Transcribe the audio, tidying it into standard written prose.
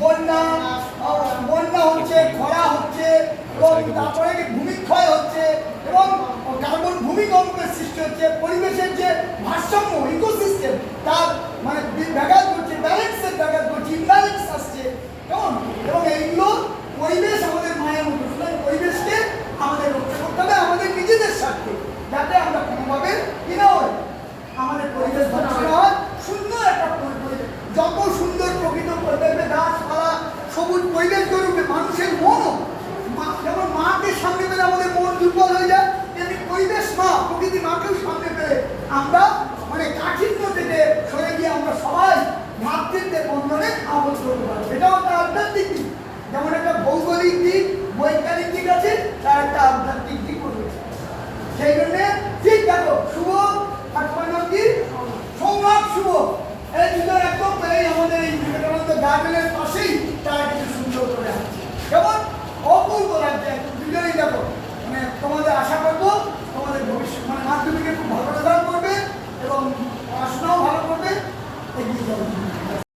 বন্যা বন্যা হচ্ছে, খরা হচ্ছে এবং তারপরে ভূমিক্ষয় হচ্ছে এবং কার্বন ভূমিকম্পের সৃষ্টি হচ্ছে, পরিবেশের যে ভারসাম্য ইকোসিস্টেম তার মানে ব্যাঘাত করছে, ব্যালেন্সের ব্যাঘাত করছে, ইমব্যালেন্স আসছে, কেমন? এবং এইগুলো পরিবেশ আমাদের মায়ের মতো, পরিবেশকে আমাদের রক্ষা করতে হবে আমাদের নিজেদের স্বার্থে, যাতে আমরা কোনোভাবে কি না হয় আমাদের পরিবেশ ধ্বংস না হয়। সুন্দর একটা পরিবেশ, যত সুন্দর প্রকৃত পরিবেশে গাছপালা সবুজ পরিবেশ গড়ে উঠবে, মানুষের মনও যেমন মাকে সামনে পেলে আমাদের মন দুর্বল হয়ে যায়, তেমনি পরিবেশ মা প্রকৃতি মাকেও সামনে পেলে আমরা মানে কাঠিন্য থেকে সরে গিয়ে আমরা সবাই ভ্রাতৃত্বের বন্ধনে আবদ্ধ হতে পারবো। এটাও একটা আধ্যাত্মিক দিক, যেমন একটা ভৌগোলিক দিক বৈজ্ঞানিক দিক আছে, তার একটা আধ্যাত্মিক দিক রয়েছে। সেই জন্যে ঠিক দেখো শুভ আর কি সংগ্রাম শুভ, এই দুটো একদম এই আমাদের এই বিবেকানন্দ গার্ডেনের